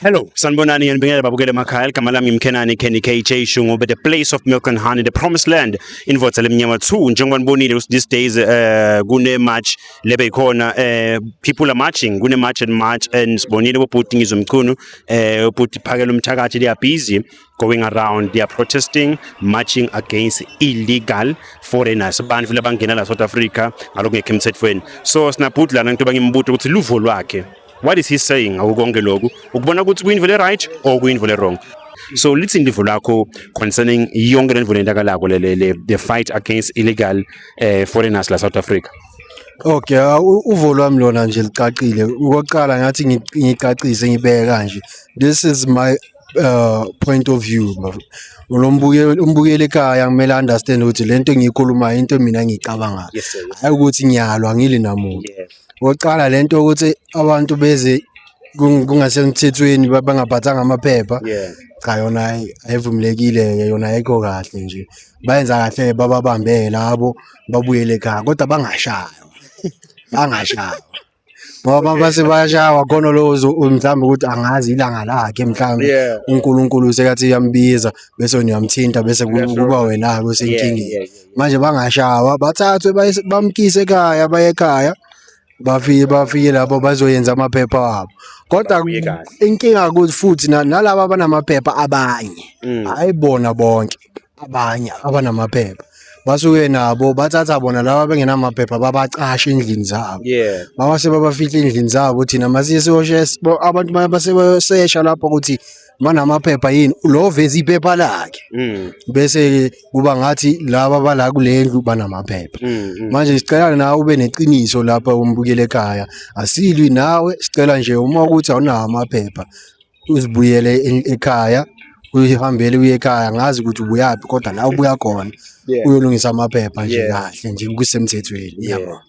Hello, sanibonani nibingelela babukele emakhaya igama lami ngimkhenani Kenny KJ Shungu, the place of milk and honey, the promised land in Votsele Mnyama 2. Njengoba nibonile these days kune match lebe ikhona, people are marching, kune march and march, and sibonile ubhuti ngizomchunu ubhuti phakela umthakathi, they are busy going around, they are protesting, marching against illegal foreigners, abantu labangena la South Africa ngalokungekho emthethweni. So sinabhuti lana ngitoba ngimbuto ukuthi luvo lwakhe, what is he saying akukonke lokhu ukubona ukuthi kuyinto le right or kuyinto le wrong. So lithi indivo lakho concerning yonke lento lendakalako the fight against illegal foreigners la South Africa. Okay, uvo lwami lona nje licacile. Ukoqala ngathi ngicacise ngibeke kanje. This is my point of view. Umbukele ekhaya ngimele understand ukuthi lento engiyikhuluma into mina ngiyicabangayo. Hayi ukuthi ngiyalwa ngili namuntu. Oqala lento ukuthi abantu beze kungasemthethweni bangaphathanga amaphepha, cha yona ayivumilekile, yona ayikho kahle nje. Bayenza kahle bababambe labo babuyele ekhaya kodwa bangashaywa ngoba base bayashawa khona lowo mhlawumbe ukuthi angazi ilanga lakhe mhlawumbe uNkulunkulu sekathi yambiza bese niyamthinta bese kuba wena kusenkingeni. Manje bangashawa bathathwe bamkise ekhaya baye ekhaya bafike lapho bazoyenza amaphepha wabo. Kodwa inkinga ukuthi futhi nalabo abanamaphepha abanye ayibona bonke, abanye abanamaphepha basuke nabo bathatha bona laba bengenamaphepha babacasha endlini zabo. Mawase babafihla endlini zabo thina masiyoshe abantu basebesesha lapho ukuthi banamaphepha yini lo veza iphepha lakhe bese kuba ngathi laba bala kulendlu banamaphepha. Manje sicela nawe ube neqiniso lapha umbukele ekhaya, asilwi nawe, sicela nje uma ukuthi awunawo amaphepha uzibuyele ekhaya, uyihambele uye ekhaya, ngazi ukuthi ubuyapi kodwa la ubuya khona uyolungisa amaphepha nje kahle nje kusemthethweni, yabo.